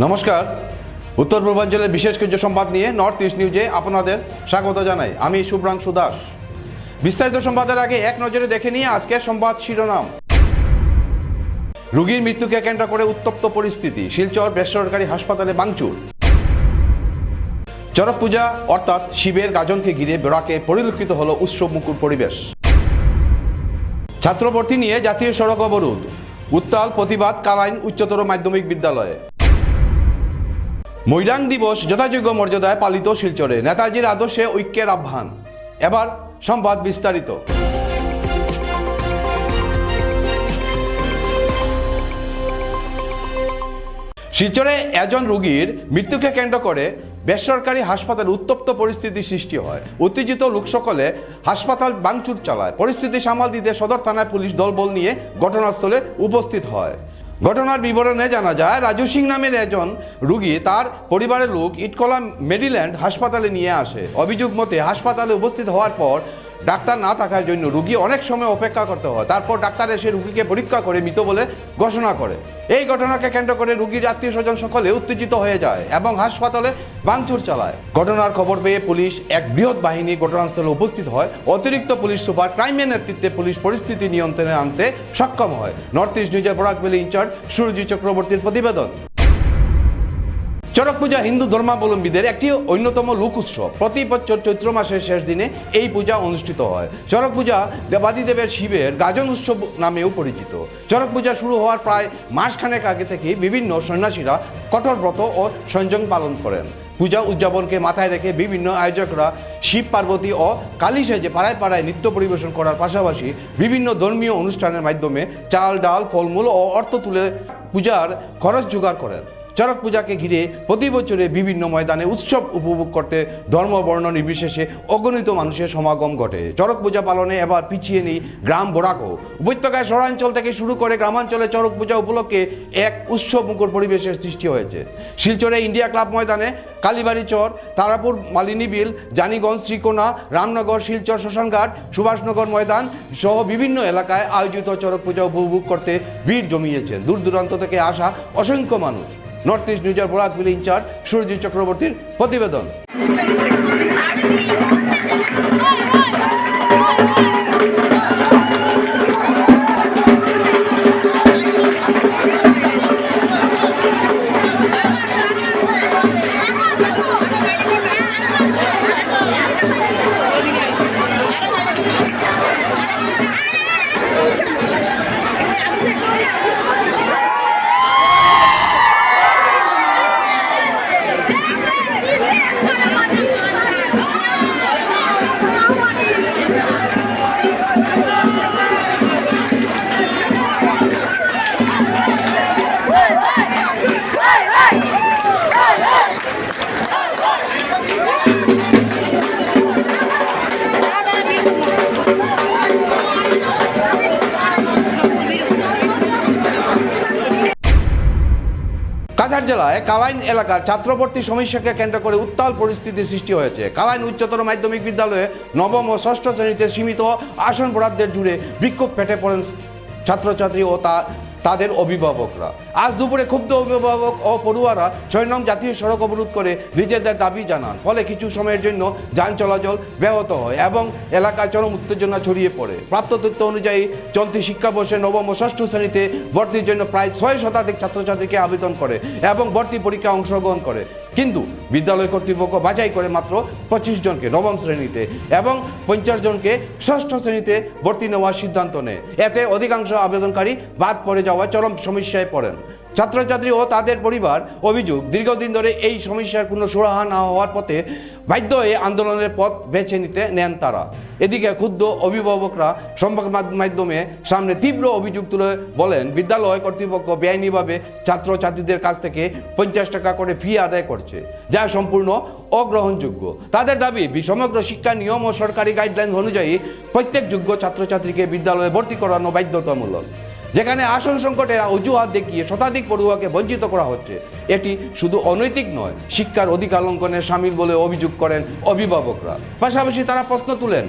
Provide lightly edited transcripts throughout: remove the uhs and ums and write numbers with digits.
নমস্কার, উত্তর পূর্বাঞ্চলের বিশেষ কিছু সংবাদ নিয়ে নর্থ ইস্ট নিউজে আপনাদের স্বাগত জানাই। আমি শুভ্রাংশু দাস। বিস্তারিত সংবাদের আগে এক নজরে দেখে নিয়ে আজকের সংবাদ শিরোনাম। রোগীর মৃত্যুকে কেন্দ্র করে উত্তপ্ত পরিস্থিতি, শিলচর বেসরকারি হাসপাতালে ভাঙচুর। চড়ক পূজা অর্থাৎ শিবের গাজনকে ঘিরে বেড়াকে পরিলক্ষিত হলো উৎসবমুখর পরিবেশ। ছাত্র ভর্তি নিয়ে জাতীয় সড়ক অবরোধ, উত্তাল প্রতিবাদ কালাইন উচ্চতর মাধ্যমিক বিদ্যালয়ে। মৈরাং দিবস যথাযোগ্য মর্যাদায় পালিত শিলচরে, নেতাজির আদর্শে ঐক্যের আহ্বান। এবার সংবাদ বিস্তারিত। শিলচরে একজন রোগীর মৃত্যুকে কেন্দ্র করে বেসরকারি হাসপাতালে উত্তপ্ত পরিস্থিতি সৃষ্টি হয়। উত্তেজিত লোক সকলে হাসপাতাল ভাঙচুর চালায়। পরিস্থিতি সামাল দিতে সদর থানায় পুলিশ দলবল নিয়ে ঘটনাস্থলে উপস্থিত হয়। ঘটনার বিবরণে জানা যায়, রাজু সিং নামের একজন রোগী তার পরিবারের লোক ইটকলা মেডিল্যান্ড হাসপাতালে নিয়ে আসে। অভিযোগ মতে হাসপাতালে উপস্থিত হওয়ার পর ডাক্তার না থাকার জন্য রোগী অনেক সময় অপেক্ষা করতে হয়। তারপর ডাক্তার এসে রোগীকে পরীক্ষা করে মৃত বলে ঘোষণা করে। এই ঘটনাকে কেন্দ্র করে রোগীর আত্মীয় স্বজন সকলে উত্তেজিত হয়ে যায় এবং হাসপাতালে ভাঙচুর চালায়। ঘটনার খবর পেয়ে পুলিশ এক বৃহৎ বাহিনী ঘটনাস্থলে উপস্থিত হয়। অতিরিক্ত পুলিশ সুপার ক্রাইমের নেতৃত্বে পুলিশ পরিস্থিতি নিয়ন্ত্রণে আনতে সক্ষম হয়। নর্থ ইস্ট নিউজের বরাকভ্যালি ইনচার্জ সুরজিৎ চক্রবর্তীর প্রতিবেদন। চড়ক পূজা হিন্দু ধর্মাবলম্বীদের একটি অন্যতম লোক উৎসব। প্রতি বছর চৈত্র মাসের শেষ দিনে এই পূজা অনুষ্ঠিত হয়। চড়ক পূজা দেবাদিদেবের শিবের গাজন উৎসব নামেও পরিচিত। চড়ক পূজা শুরু হওয়ার প্রায় মাসখানেক আগে থেকে বিভিন্ন সন্ন্যাসীরা কঠোর ব্রত ও সংযম পালন করেন। পূজা উদযাপনকে মাথায় রেখে বিভিন্ন আয়োজকরা শিব পার্বতী ও কালী সেজে পাড়ায় পাড়ায় নৃত্য পরিবেশন করার পাশাপাশি বিভিন্ন ধর্মীয় অনুষ্ঠানের মাধ্যমে চাল ডাল ফলমূল ও অর্থ তুলে পূজার খরচ জোগাড় করেন। চড়ক পূজাকে ঘিরে প্রতি বছরে বিভিন্ন ময়দানে উৎসব উপভোগ করতে ধর্ম বর্ণ নির্বিশেষে অগণিত মানুষের সমাগম ঘটে। চড়ক পূজা পালনে এবার পিছিয়ে নেই গ্রাম বরাকও। উপত্যকায় শহরাঞ্চল থেকে শুরু করে গ্রামাঞ্চলে চড়ক পূজা উপলক্ষে এক উৎসবমুখর পরিবেশের সৃষ্টি হয়েছে। শিলচরে ইন্ডিয়া ক্লাব ময়দানে, কালীবাড়ি চর, তারাপুর মালিনী বিল, জানিগঞ্জ, শ্রীকোনা, রামনগর, শিলচর শ্মশানঘাট, সুভাষনগর ময়দান সহ বিভিন্ন এলাকায় আয়োজিত চড়ক পূজা উপভোগ করতে ভিড় জমিয়েছেন দূর দূরান্ত থেকে আসা অসংখ্য মানুষ। নর্থ ইস্ট নিউজের বরাকভ্যালি ইনচার্জ সুরজিৎ চক্রবর্তীর প্রতিবেদন। কাছাড় জেলায় কালাইন এলাকার ছাত্রভর্তি সমস্যাকে কেন্দ্র করে উত্তাল পরিস্থিতি সৃষ্টি হয়েছে। কালাইন উচ্চতর মাধ্যমিক বিদ্যালয়ে নবম ও ষষ্ঠ শ্রেণীতে সীমিত আসন বরাদ্দের জুড়ে বিক্ষোভ ফেটে পড়েন ছাত্রছাত্রী ও তাদের অভিভাবকরা। আজ দুপুরে ক্ষুব্ধ অভিভাবক ও পড়ুয়ারা 6 নং জাতীয় সড়ক অবরোধ করে নিজেদের দাবি জানান। ফলে কিছু সময়ের জন্য যান চলাচল ব্যাহত হয় এবং এলাকায় চরম উত্তেজনা ছড়িয়ে পড়ে। প্রাপ্ত তথ্য অনুযায়ী চলতি শিক্ষাবর্ষে নবম ও ষষ্ঠ শ্রেণীতে ভর্তির জন্য প্রায় 6 শতাধিক ছাত্রছাত্রীকে আবেদন করে এবং ভর্তি পরীক্ষায় অংশগ্রহণ করে। কিন্তু বিদ্যালয় কর্তৃপক্ষ বাছাই করে মাত্র 25 জনকে নবম শ্রেণীতে এবং 50 জনকে ষষ্ঠ শ্রেণীতে ভর্তি নেওয়ার সিদ্ধান্ত নেয়। এতে অধিকাংশ আবেদনকারী বাদ পড়ে যাওয়ায় চরম সমস্যায় পড়েন ছাত্রছাত্রী ও তাদের পরিবার। অভিযোগ, দীর্ঘদিন ধরে এই সমস্যার কোনো সুরাহা না হওয়ার পথে বাধ্য হয়ে আন্দোলনের পথ বেছে নিতে নেন তারা। এদিকে ক্ষুব্ধ অভিভাবকরা সংবাদ মাধ্যমে সামনে তীব্র অভিযোগ তুলে বলেন, বিদ্যালয় কর্তৃপক্ষ বেআইনিভাবে ছাত্রছাত্রীদের কাছ থেকে 50 টাকা করে ফি আদায় করছে, যা সম্পূর্ণ অগ্রহণযোগ্য। তাদের দাবি, সমগ্র শিক্ষা নিয়ম ও সরকারি গাইডলাইন অনুযায়ী প্রত্যেক যোগ্য ছাত্রছাত্রীকে বিদ্যালয়ে ভর্তি করানো বাধ্যতামূলক, যেখানে আসন সংকটের অজুহাত দেখিয়ে শতাধিক পড়ুয়াকে বঞ্চিত করা হচ্ছে। এটি শুধু অনৈতিক নয়, শিক্ষার অধিকার লঙ্ঘনের শামিল বলে অভিযোগ করেন অভিভাবকরা। পাশাপাশি তারা প্রশ্ন তুলেন,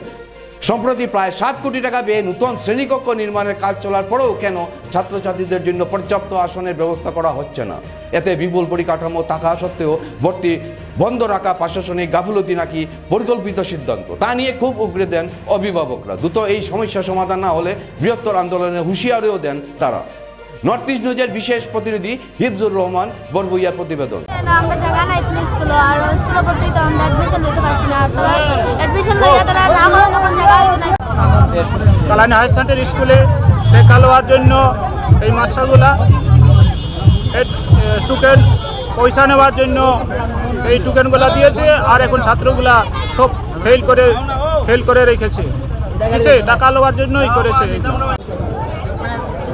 সম্প্রতি প্রায় 7 কোটি টাকা ব্যয়ে নতুন শ্রেণীকক্ষ নির্মাণের কাজ চলার পরেও কেন ছাত্রছাত্রীদের জন্য পর্যাপ্ত আসনের ব্যবস্থা করা হচ্ছে না? এতে বিপুল পরিকাঠামো থাকা সত্ত্বেও ভর্তি বন্ধ রাখা প্রশাসনিক গাফিলতি নাকি পরিকল্পিত সিদ্ধান্ত, তা নিয়ে খুব উগরে দেন অভিভাবকরা। দ্রুত এই সমস্যা সমাধান না হলে বৃহত্তর আন্দোলনের হুঁশিয়ারিও দেন তারা। নর্থ ইস্ট নিউজের বিশেষ প্রতিনিধি হিফজুর রহমান বরবইয়ার প্রতিবেদন। আমরা জায়গা নাই স্কুল আর স্কুল ভর্তি তো আমরা অ্যাডমিশন নিতে পারছি না, তারা অ্যাডমিশন লইয়া তারা না হলো কোন জায়গায় নাই। কালানি হাই সেকেন্ডারি স্কুলে টেকা লওয়ার জন্য এই মাস্টারগুলা টোকেন পয়সা নেওয়ার জন্য এই টোকেনগুলা দিয়েছে, আর এখন ছাত্রগুলা সব ফেল করে রেখেছে, টাকা লওয়ার জন্যই করেছে।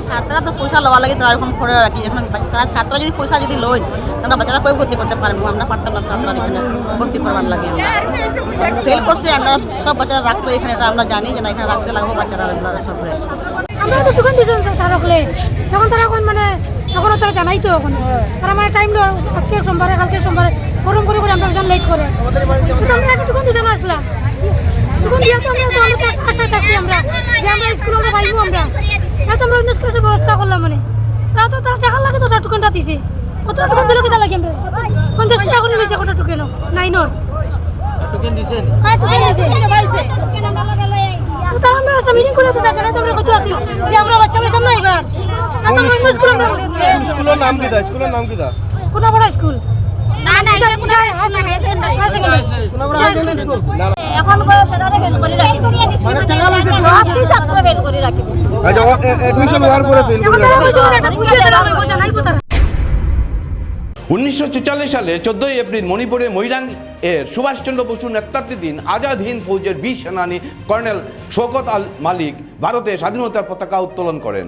ছাত্ররা তো পয়সা লওয়া লাগে, তারা এখন করে রাখি। এখন তারা ছাত্ররা যদি পয়সা যদি লই, তারা বাচ্চারা কই ভর্তি করতে পারবো? আমরা পারতাম না ছাত্ররা এখানে ভর্তি করবার লাগে। আমরা ফেল করছে, আমরা সব বাচ্চারা রাখতো এখানে, এটা আমরা জানি যে না এখানে রাখতে লাগবো বাচ্চারা সব। আমরা তো দোকান দিয়েছিলাম স্যার হলে, এখন তারা এখন মানে এখনো তারা জানাই তো এখন তারা মানে টাইম আজকে সোমবারে কালকে সোমবারে গরম করে করে আমরা লেট করে, কিন্তু আমরা একটা দোকান দিতে না আসলাম। দোকান দিয়ে তো আমরা আশায় থাকছি আমরা যে আমরা স্কুল আমরা পাইবো, আমরা এত আমরা অন্য স্কুলের ব্যবস্থা করলাম। মানে তারা তো তারা টাকা লাগে তো তারা টোকেনটা দিছে, কতটা টোকেন দিল কিনা লাগে আমরা 50 টাকা করে নিয়েছে কত টোকেন নাইনর টোকেন দিছেন। হ্যাঁ টোকেন দিছে পাইছে। তো তারা আমরা একটা মিটিং করে তো জানাই তো আমরা কত আসি যে আমরা বাচ্চা বলতাম না এবার এত অন্য স্কুলের নাম কি দা? স্কুলের নাম কি দা? কোনা বড় স্কুল না না এটা কোনা হাই সেকেন্ডারি স্কুল এখন কো সেটারে ফেল করে রাখি দিছি, মানে টাকা লাগছে সব কি ছাত্র ফেল করে রাখি দিছি। আচ্ছা অ্যাডমিশন হওয়ার পরে ফেল করে রাখি। 1944 সালে 14 এপ্রিল মণিপুরে মৈরাং এর সুভাষচন্দ্র বসু নেতৃত্বাধীন আজাদ হিন্দ ফৌজের বীর সেনানী কর্নেল শওকত আল মালিক ভারতে স্বাধীনতার পতাকা উত্তোলন করেন।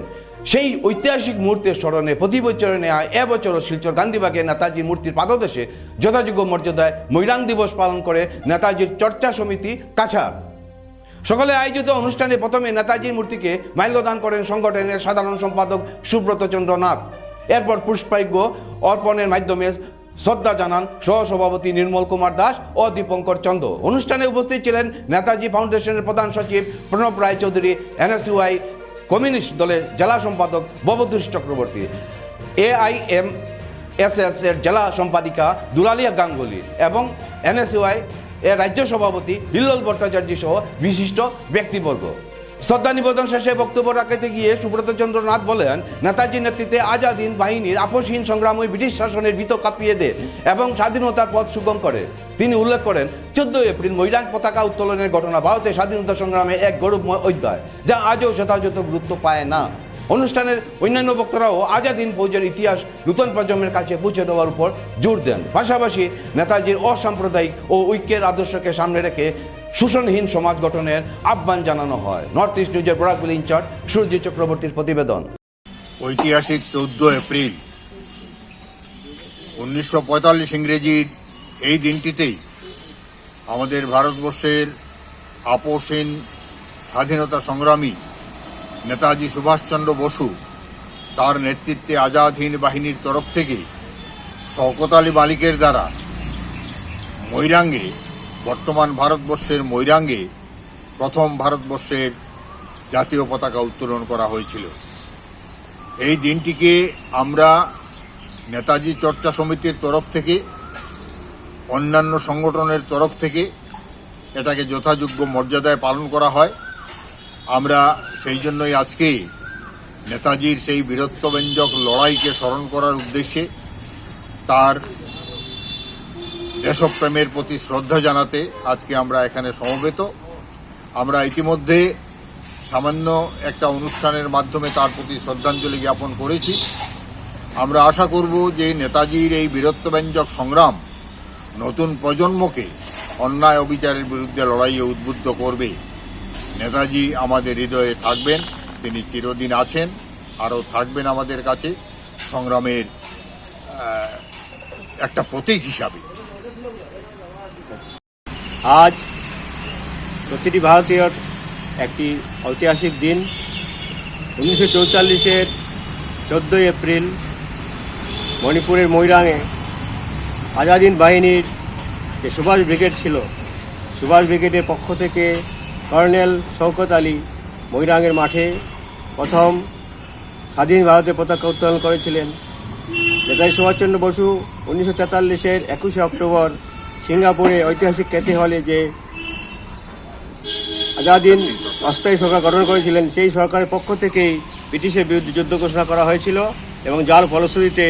সেই ঐতিহাসিক মুহূর্তের স্মরণে প্রতি বছরে নেওয়া এবছরও শিলচর গান্ধীবাগে নেতাজির মূর্তির পাদদেশে যথাযোগ্য মর্যাদায় মৈরাং দিবস পালন করে নেতাজির চর্চা সমিতি কাছাড়। সকলে আয়োজিত অনুষ্ঠানে প্রথমে নেতাজির মূর্তিকে মাল্যদান করেন সংগঠনের সাধারণ সম্পাদক সুব্রত চন্দ্র নাথ। এরপর পুষ্পার্ঘ্য অর্পণের মাধ্যমে শ্রদ্ধা জানান সহসভাপতি নির্মল কুমার দাস ও দীপঙ্কর চন্দ্র। অনুষ্ঠানে উপস্থিত ছিলেন নেতাজি ফাউন্ডেশনের প্রধান সচিব প্রণব রায় চৌধুরী, এনএসইউআই কমিউনিস্ট দলের জেলা সম্পাদক ভবতোষ চক্রবর্তী, AIMSS এর জেলা সম্পাদিকা দুলালিয়া গাঙ্গুলি এবং এনএসইউআই এর রাজ্য সভাপতি হিল্লোল ভট্টাচার্য সহ বিশিষ্ট ব্যক্তিবর্গ। শ্রদ্ধা নিবেদন শেষে বক্তব্য রাখতে গিয়ে সুব্রত চন্দ্র নাথ বলেন, নেতাজির নেতৃত্বে আজাদ হিন্দ বাহিনীর আপোষহীন সংগ্রামই ব্রিটিশ শাসনের ভিত কাঁপিয়ে দেয় এবং স্বাধীনতার পথ সুগম করে। তিনি উল্লেখ করেন, 14 এপ্রিল মৈরাং পতাকা উত্তোলনের ঘটনা ভারতের স্বাধীনতা সংগ্রামে এক গৌরবময় অধ্যায়, যা আজও যথাযথ গুরুত্ব পায় না। অনুষ্ঠানের অন্যান্য বক্তারাও আজাদ হিন্দ ফৌজের ইতিহাস নতুন প্রজন্মের কাছে পৌঁছে দেওয়ার উপর জোর দেন। পাশাপাশি নেতাজির অসাম্প্রদায়িক ও ঐক্যের আদর্শকে সামনে রেখে শোষণহীন সমাজ গঠনের আহ্বান জানানো হয়। নর্থ ইস্ট নিউজের বরাকবিল ইনচার্জ সুরজিৎ চক্রবর্তীর প্রতিবেদন। ঐতিহাসিক 14 এপ্রিল 1945 ইংরেজির এই দিনটিতেই আমাদের ভারতবর্ষের আপোষহীন স্বাধীনতা সংগ্রামী নেতাজি সুভাষচন্দ্র বসু তার নেতৃত্বে আজাদ হিন্দ বাহিনীর তরফ থেকে শওকত আলী মালিকের দ্বারা মৈরাঙ্গে, বর্তমান ভারতবর্ষের মৈরাঙ্গে প্রথম ভারতবর্ষের জাতীয় পতাকা উত্তোলন করা হয়েছিল। এই দিনটিকে আমরা নেতাজি চর্চা সমিতির তরফ থেকে, অন্যান্য সংগঠনের তরফ থেকে এটাকে যথাযোগ্য মর্যাদায় পালন করা হয়। আমরা সেই জন্যই আজকে নেতাজির সেই বীরত্বব্যঞ্জক লড়াইকে স্মরণ করার উদ্দেশ্যে, তার দেশপ্রেমের প্রতি শ্রদ্ধা জানাতে আজকে আমরা এখানে সমবেত। আমরা ইতিমধ্যে সামান্য একটা অনুষ্ঠানের মাধ্যমে তার প্রতি শ্রদ্ধাঞ্জলি জ্ঞাপন করেছি। আমরা আশা করব যে নেতাজির এই বীরত্বব্যঞ্জক সংগ্রাম নতুন প্রজন্মকে অন্যায় অবিচারের বিরুদ্ধে লড়াইয়ে উদ্বুদ্ধ করবে। নেতাজি আমাদের হৃদয়ে থাকবেন, তিনি চিরদিন আছেন, আরও থাকবেন আমাদের কাছে সংগ্রামের একটা প্রতীক হিসাবে। আজ প্রতিটি ভারতীয়র একটি ঐতিহাসিক দিন। 1944-এর 14 এপ্রিল মণিপুরের মৈরাংয়ে আজাদ হিন্দ বাহিনীর যে সুভাষ ব্রিগেড ছিল, সুভাষ ব্রিগেডের পক্ষ থেকে কর্নেল শওকত আলী মৈরাঙের মাঠে প্রথম স্বাধীন ভারতের পতাকা উত্তোলন করেছিলেন। নেতাজি সুভাষচন্দ্র বসু 1943-এর 21শে অক্টোবর সিঙ্গাপুরে ঐতিহাসিক ক্যাথে হলে যে আজাদিন অস্থায়ী সরকার গঠন করেছিলেন, সেই সরকারের পক্ষ থেকেই ব্রিটিশের বিরুদ্ধে যুদ্ধ ঘোষণা করা হয়েছিল এবং যার ফলশ্রুতিতে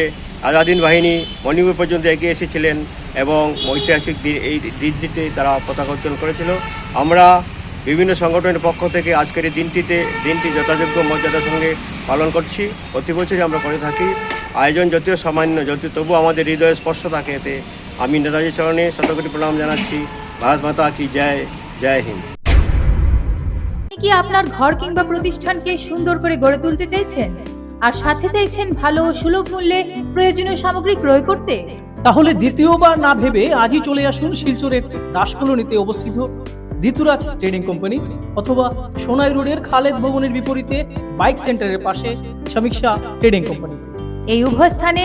আজাদিন বাহিনী মণিপুর পর্যন্ত এগিয়ে এসেছিলেন এবং ঐতিহাসিক এই দিনটিতে তারা পতাকা উত্তোলন করেছিল। আমরা বিভিন্ন সংগঠনের পক্ষ থেকে আজকের এই দিনটি যথাযোগ্য মর্যাদার সঙ্গে পালন করছি। প্রতি বছরই আমরা করে থাকি। আয়োজন যদিও সামান্য, তবু আমাদের হৃদয়ে স্পর্শ থাকে। এতে আমি নেতাজির চরণে শতকোটি প্রণাম জানাচ্ছি। ভারত মাতা কি জয়, জয় হিন্দ। আপনি কি আপনার ঘর কিংবা প্রতিষ্ঠানকে সুন্দর করে গড়ে তুলতে চাইছেন আর সাথে চাইছেন ভালো ও সুলভ মূল্যে প্রয়োজনীয় সামগ্রী ক্রয় করতে? তাহলে দ্বিতীয়বার না ভেবে আজই চলে আসুন শিলচরের দাস কলোনিতে অবস্থিত ঋতুরাজ ট্রেডিং কোম্পানি অথবা সোনাই রোডের খালেদ ভবনের বিপরীতে বাইক সেন্টারের পাশে সমীক্ষা ট্রেডিং কোম্পানি। এই উভয় স্থানে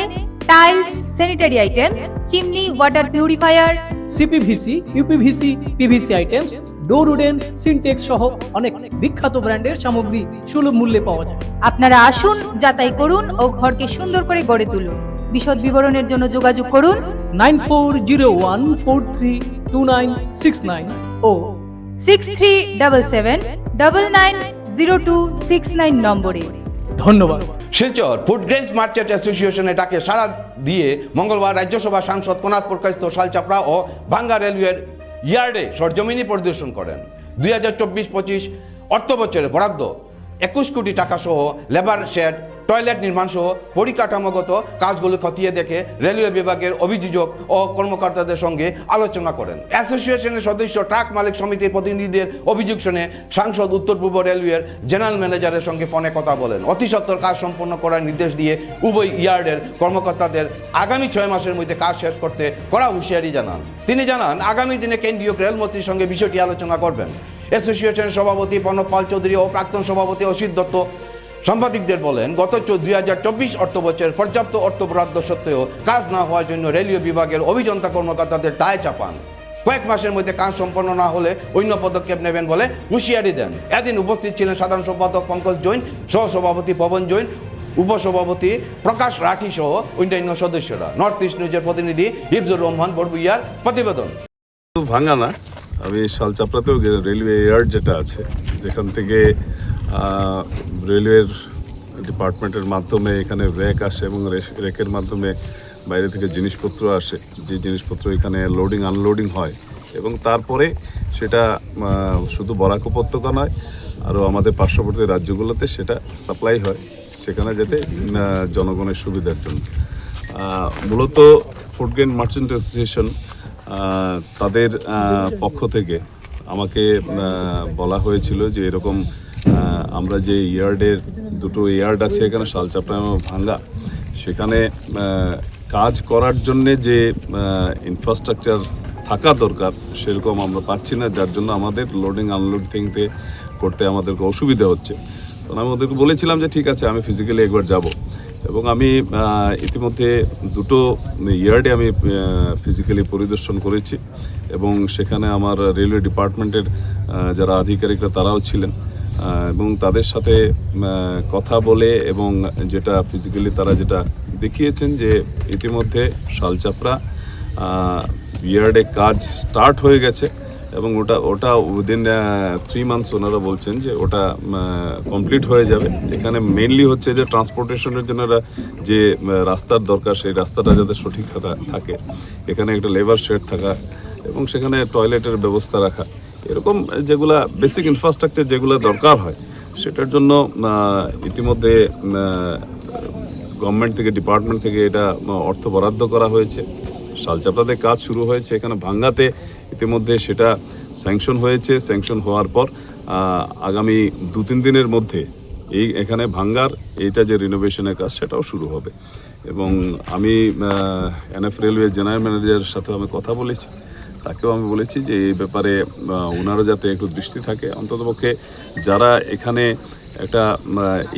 tiles, sanitary items, chimney, water purifier, CPVC, uPVC, PVC items, ডোর উডেন, সিনটেক্স সহ অনেক বিখ্যাত ব্র্যান্ডের সামগ্রী সুলভ মূল্যে পাওয়া যায়। আপনারা আসুন, যাচাই করুন ও ঘরকে সুন্দর করে গড়ে তুলুন। বিশদ বিবরণের জন্য যোগাযোগ করুন 9401432969 ও 6377990269 নম্বরে। ধন্যবাদ। শিলচর ফুড গ্রেনস মার্চেন্ট অ্যাসোসিয়েশনের ডাকে সাড়া দিয়ে মঙ্গলবার রাজ্যসভা সাংসদ কোনাদ প্রকাশিত শালচাপড়া ও ভাঙ্গা রেলওয়ের ইয়ার্ডে সরজমিনি পরিদর্শন করেন। 2024-25 অর্থ বছরে বরাদ্দ 21 কোটি টাকা সহ লেবার শেড, টয়লেট নির্মাণ সহ পরিকাঠামোগত কাজগুলো খতিয়ে দেখে রেলওয়ে বিভাগের অভিযোগ ও কর্মকর্তাদের সঙ্গে আলোচনা করেন। অ্যাসোসিয়েশনের সদস্য ট্রাক মালিক সমিতির প্রতিনিধিদের অভিযোগ শুনে সাংসদ উত্তর পূর্ব রেলওয়ের জেনারেল ম্যানেজারের সঙ্গে ফোনে কথা বলেন। অতি সত্বর কাজ সম্পন্ন করার নির্দেশ দিয়ে উভয় ইয়ার্ডের কর্মকর্তাদের আগামী 6 মাসের মধ্যে কাজ শেষ করতে কড়া হুঁশিয়ারি জানান। তিনি জানান আগামী দিনে কেন্দ্রীয় রেলমন্ত্রীর সঙ্গে বিষয়টি আলোচনা করবেন। অ্যাসোসিয়েশনের সভাপতি প্রণব পাল চৌধুরী ও প্রাক্তন সভাপতি অসিত দত্ত সাংবাদিকদের বলেন, গত 2024 অর্থ বছর পর্যাপ্ত অর্থ বরাদ্দ সত্ত্বেও কাজ না হওয়ার জন্য রেলওয়ে বিভাগের অভিযন্তা কর্মকর্তাদের দায় চাপান। কয়েক মাসের মধ্যে কাজ সম্পন্ন না হলে অন্য পদক্ষেপ নেবেন বলে হুঁশিয়ারি দেন। এদিন উপস্থিত ছিলেন সাধারণ সম্পাদক পঙ্কজ জৈন, সহসভাপতি পবন জৈন, উপসভাপতি প্রকাশ রাঠি সহ অন্যান্য সদস্যরা। নর্থ ইস্ট নিউজের প্রতিনিধি হিফজুর রহমান বড়বুইয়ার প্রতিবেদন। ভাঙ্গা না, আমি শালচাপড়াতেও রেলওয়ে ইয়ার্ড যেটা আছে, যেখান থেকে রেলওয়ের ডিপার্টমেন্টের মাধ্যমে এখানে র্যাক আসে এবং র্যাকের মাধ্যমে বাইরে থেকে জিনিসপত্র আসে, যে জিনিসপত্র এখানে লোডিং আনলোডিং হয় এবং তারপরে সেটা শুধু বরাক উপত্যকা নয়, আরও আমাদের পার্শ্ববর্তী রাজ্যগুলোতে সেটা সাপ্লাই হয়, সেখানে যাতে জনগণের সুবিধার জন্য। মূলত ফুড গ্রেন মার্চেন্ট অ্যাসোসিয়েশন তাদের পক্ষ থেকে আমাকে বলা হয়েছিল যে এরকম আমরা যে ইয়ার্ডের দুটো ইয়ার্ড আছে এখানে শালচাপড়া এবং ভাঙ্গা, সেখানে কাজ করার জন্যে যে ইনফ্রাস্ট্রাকচার থাকা দরকার সেরকম আমরা পাচ্ছি না, যার জন্য আমাদের লোডিং আনলোডিংতে করতে আমাদেরকে অসুবিধা হচ্ছে। তো আমি ওদেরকে বলেছিলাম যে ঠিক আছে, আমি ফিজিক্যালি একবার যাব এবং আমি ইতিমধ্যে দুটো ইয়ার্ডে আমি ফিজিক্যালি পরিদর্শন করেছি এবং সেখানে আমার রেলওয়ে ডিপার্টমেন্টের যারা আধিকারিকরা তারাও ছিলেন এবং তাদের সাথে কথা বলে এবং যেটা ফিজিক্যালি তারা যেটা দেখিয়েছেন যে ইতিমধ্যে শালচাপড়া ইয়ার্ডে কাজ স্টার্ট হয়ে গেছে এবং ওটা উইদিন 3 মান্থস ওনারা বলছেন যে ওটা কমপ্লিট হয়ে যাবে। এখানে মেইনলি হচ্ছে যে ট্রান্সপোর্টেশনের জন্য যে রাস্তার দরকার, সেই রাস্তাটা যাতে সঠিক থাকে, এখানে একটা লেবার শেড থাকা এবং সেখানে টয়লেটের ব্যবস্থা রাখা, এরকম যেগুলা বেসিক ইনফ্রাস্ট্রাকচার যেগুলো দরকার হয় সেটার জন্য ইতিমধ্যে গভর্নমেন্ট থেকে, ডিপার্টমেন্ট থেকে এটা অর্থ বরাদ্দ করা হয়েছে। শালচাপড়াতে কাজ শুরু হয়েছে, এখানে ভাঙ্গাতে ইতিমধ্যে সেটা স্যাংশন হয়েছে। স্যাংশন হওয়ার পর আগামী 2-3 দিনের মধ্যে এখানে ভাঙ্গার এইটা যে রিনোভেশনের কাজ সেটাও শুরু হবে এবং আমি এনএফ রেলওয়ে জেনারেল ম্যানেজারের সাথে আমি কথা বলেছি, তাকেও আমি বলেছি যে এই ব্যাপারে ওনারও যাতে একটু দৃষ্টি থাকে, অন্ততপক্ষে যারা এখানে একটা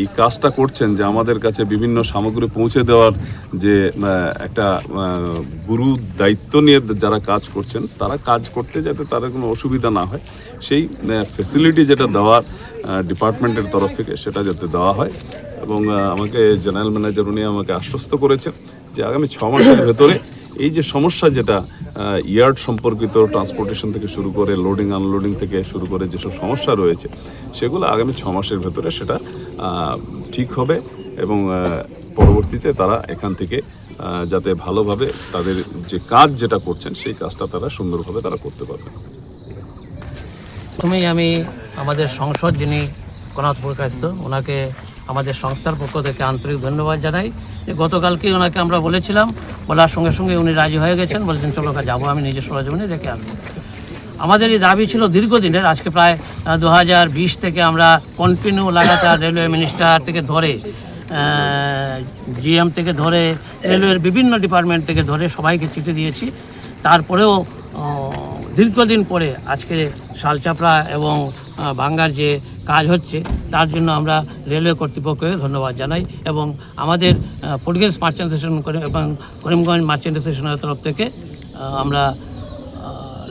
এই কাজটা করছেন যে আমাদের কাছে বিভিন্ন সামগ্রী পৌঁছে দেওয়ার যে একটা গুরু দায়িত্ব নিয়ে যারা কাজ করছেন, তারা কাজ করতে যাতে তাদের কোনো অসুবিধা না হয়, সেই ফ্যাসিলিটি যেটা দেওয়ার ডিপার্টমেন্টের তরফ থেকে সেটা যাতে দেওয়া হয়। এবং আমাকে জেনারেল ম্যানেজার উনি আমাকে আশ্বস্ত করেছেন যে আগামী 6 মাসের ভেতরে এই যে সমস্যা যেটা ইয়ার্ড সম্পর্কিত ট্রান্সপোর্টেশন থেকে শুরু করে লোডিং আনলোডিং থেকে শুরু করে যেসব সমস্যা রয়েছে সেগুলো আগামী 6 মাসের ভেতরে সেটা ঠিক হবে এবং পরবর্তীতে তারা এখান থেকে যাতে ভালোভাবে তাদের যে কাজ যেটা করছেন সেই কাজটা তারা সুন্দরভাবে তারা করতে পারবে। প্রথমেই আমি আমাদের সংসদ যিনি কনাথ প্রকাশিত ওনাকে আমাদের সংস্থার পক্ষ থেকে আন্তরিক ধন্যবাদ জানাই যে গতকালকে ওনাকে আমরা বলেছিলাম, বলার সঙ্গে সঙ্গে উনি রাজি হয়ে গেছেন, বলেছেন চলো যাবো, আমি নিজে সরজমিনে দেখে আসবো। আমাদের এই দাবি ছিল দীর্ঘদিনের, আজকে প্রায় 2020 থেকে আমরা কন্টিনিউ লাগাতার রেলওয়ে মিনিস্টার থেকে ধরে জিএম থেকে ধরে রেলওয়ের বিভিন্ন ডিপার্টমেন্ট থেকে ধরে সবাইকে চিঠি দিয়েছি। তারপরেও দীর্ঘদিন পরে আজকে শালচাপড়া এবং ভাঙ্গার যে কাজ হচ্ছে তার জন্য আমরা রেলওয়ে কর্তৃপক্ষকে ধন্যবাদ জানাই এবং আমাদের পোর্টগেজ মার্চেন্ট অ্যাসোসিয়েশন এবং করিমগঞ্জ মার্চেন্ট অ্যাসোসিয়েশনের তরফ থেকে আমরা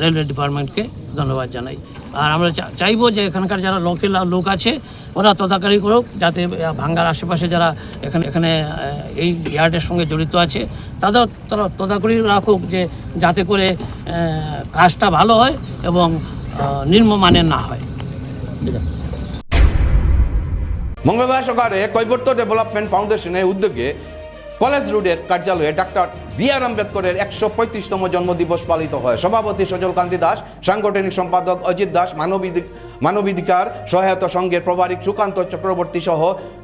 রেলওয়ে ডিপার্টমেন্টকে ধন্যবাদ জানাই। আর আমরা চাইবো যে এখানকার যারা লোকাল লোক আছে ওরা তদারকি করুক, যাতে ভাঙ্গার আশেপাশে যারা এখানে এই ইয়ার্ডের সঙ্গে জড়িত আছে তারা তদারকি রাখুক, যে যাতে করে কাজটা ভালো হয় এবং নিম্নমানের না হয়। মঙ্গলবার সকালে কৈবর্ত ডেভেলপমেন্ট ফাউন্ডেশনের উদ্যোগে কলেজ রোডের কার্যালয়ে ডাক্তার বি.আর. আম্বেদকরের 135তম জন্মদিবস পালিত হয়। সভাপতি সজল কান্তি দাস, সাংগঠনিক সম্পাদক অজিত দাস, মানবাধিকার সহায়তা সংঘের প্রভারী সুকান্ত চক্রবর্তী সহ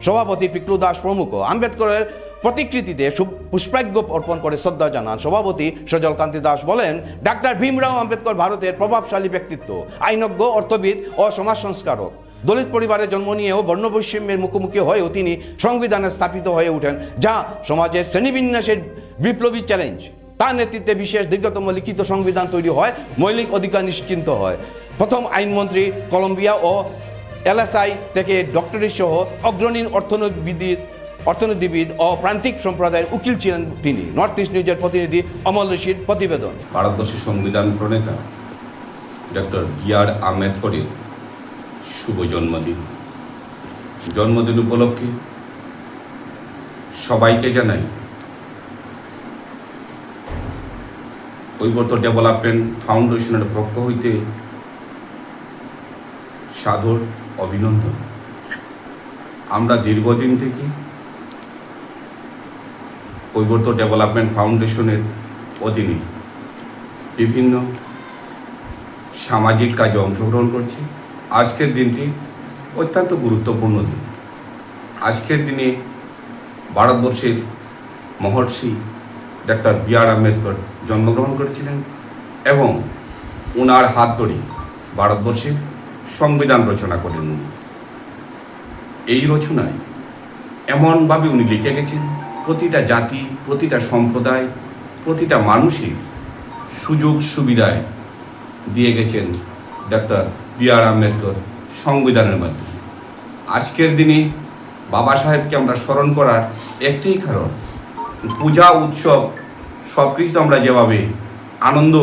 সভাপতি পিকলু দাস প্রমুখ আম্বেদকরের প্রতিকৃতিতে পুষ্পার্ঘ্য অর্পণ করে শ্রদ্ধা জানান। সভাপতি সজল কান্তি দাস বলেন, ডাক্তার ভীমরাও আম্বেদকর ভারতের প্রভাবশালী ব্যক্তিত্ব, আইনজ্ঞ, অর্থবিদ ও সমাজ সংস্কারক। দলিত পরিবারে জন্ম নিয়েও বর্ণবৈষম্যের মুখোমুখি হয়েও তিনি সংবিধানে স্থাপিত হয়ে ওঠেন, যা সমাজের শ্রেণীবিন্যাসের বিপ্লবী চ্যালেঞ্জ। তার নেতৃত্বে বিশেষ দীর্ঘতম লিখিত সংবিধান তৈরি হয়, মৌলিক অধিকার নিশ্চিন্ত হয়। প্রথম আইনমন্ত্রী, কলম্বিয়া ও এলএসআই থেকে ডক্টরেট সহ অগ্রণী অর্থনীতিবিদ ও প্রান্তিক সম্প্রদায়ের উকিল ছিলেন তিনি। নর্থ ইস্ট নিউজের প্রতিনিধি অমল ঋষির প্রতিবেদন। ভারতবর্ষের সংবিধান প্রণেতা ডক্টর বি.আর. আম্বেদকরের শুভ জন্মদিন উপলক্ষে সবাইকে জানাই কৈবর্ত ডেভেলপমেন্ট ফাউন্ডেশনের পক্ষ হইতে সাদর অভিনন্দন। আমরা দীর্ঘদিন থেকে কৈবর্ত ডেভেলপমেন্ট ফাউন্ডেশনের অধীনে বিভিন্ন সামাজিক কাজে অংশগ্রহণ করছি। আজকের দিনটি অত্যন্ত গুরুত্বপূর্ণ দিন। আজকের দিনে ভারতবর্ষের মহর্ষি ডক্টর বি.আর. আম্বেদকর জন্মগ্রহণ করেছিলেন এবং ওনার হাত ধরে ভারতবর্ষের সংবিধান রচনা করেন উনি। এই রচনায় এমনভাবে উনি লিখে গেছেন, প্রতিটা জাতি, প্রতিটা সম্প্রদায়, প্রতিটা মানুষের সুযোগ সুবিধায় দিয়ে গেছেন ডক্টর বি.আর. আম্বেদকর সংবিধানের মাধ্যমে। আজকের দিনে বাবা সাহেবকে আমরা স্মরণ করার একটাই কারণ, পূজা উৎসব সব কিছু আমরা যেভাবে আনন্দ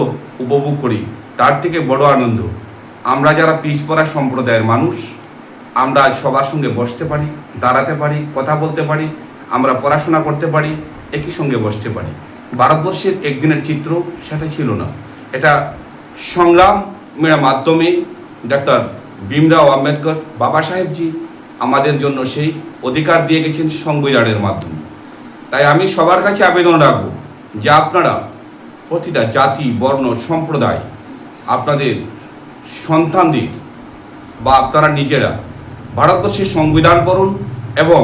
উপভোগ করি, তার থেকে বড় আনন্দ আমরা যারা পিছপড়া সম্প্রদায়ের মানুষ, আমরা সবার সঙ্গে বসতে পারি, দাঁড়াতে পারি, কথা বলতে পারি, আমরা পড়াশোনা করতে পারি, একই সঙ্গে বসতে পারি। ভারতবর্ষের একদিনের চিত্র সেটা ছিল না, এটা সংগ্রামের মাধ্যমে ডক্টর ভীমরাও আম্বেদকর বাবা সাহেবজি আমাদের জন্য সেই অধিকার দিয়ে গেছেন সংবিধানের মাধ্যমে। তাই আমি সবার কাছে আবেদন রাখব যে আপনারা প্রতিটা জাতি, বর্ণ, সম্প্রদায় আপনাদের সন্তানদের বা আপনারা নিজেরা ভারতবর্ষের সংবিধান পড়ুন এবং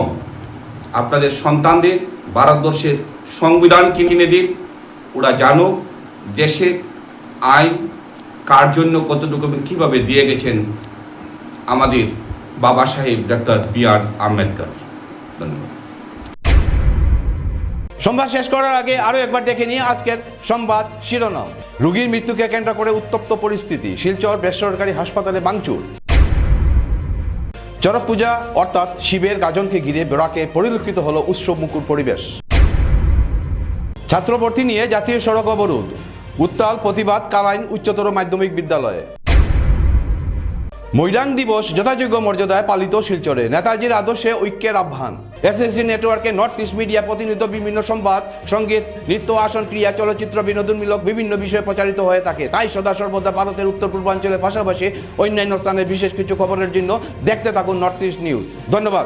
আপনাদের সন্তানদের ভারতবর্ষের সংবিধান কিনে দিন। ওরা জানুক দেশের আইন কার জন্য কতটুকু কীভাবে দিয়ে গেছেন আমাদের বাবা সাহেব ডক্টর বি.আর. আম্বেদকর। ধন্যবাদ। সংবাদ শেষ করার আগে আরো একবার দেখে নিয়ে আজকের সংবাদ শিরোনাম। রোগীর মৃত্যুকে কেন্দ্র করে উত্তপ্ত পরিস্থিতি, শিলচর বেসরকারি হাসপাতালে ভাঙচুর। চড়ক পূজা অর্থাৎ শিবের গাজনকে ঘিরে বেড়াকে পরিলক্ষিত হলো উৎসব মুখর পরিবেশ। ছাত্র ভর্তি নিয়ে জাতীয় সড়ক অবরোধ, উত্তাল প্রতিবাদ কালাইন উচ্চতর মাধ্যমিক বিদ্যালয়ে। মৈরাং দিবস যথাযোগ্য মর্যাদায় পালিত শিলচরে, নেতাজির আদর্শে ঐক্যের আহ্বান। এসএসসি নেটওয়ার্কে নর্থ ইস্ট মিডিয়া প্রতিনিধিত বিভিন্ন সংবাদ, সঙ্গীত, নৃত্য, আসন, ক্রিয়া, চলচ্চিত্র, বিনোদনমূলক বিভিন্ন বিষয় প্রচারিত হয়ে থাকে। তাই সদা সর্বদা ভারতের উত্তর পূর্বাঞ্চলের পাশাপাশি অন্যান্য স্থানের বিশেষ কিছু খবরের জন্য দেখতে থাকুন নর্থ ইস্ট নিউজ। ধন্যবাদ।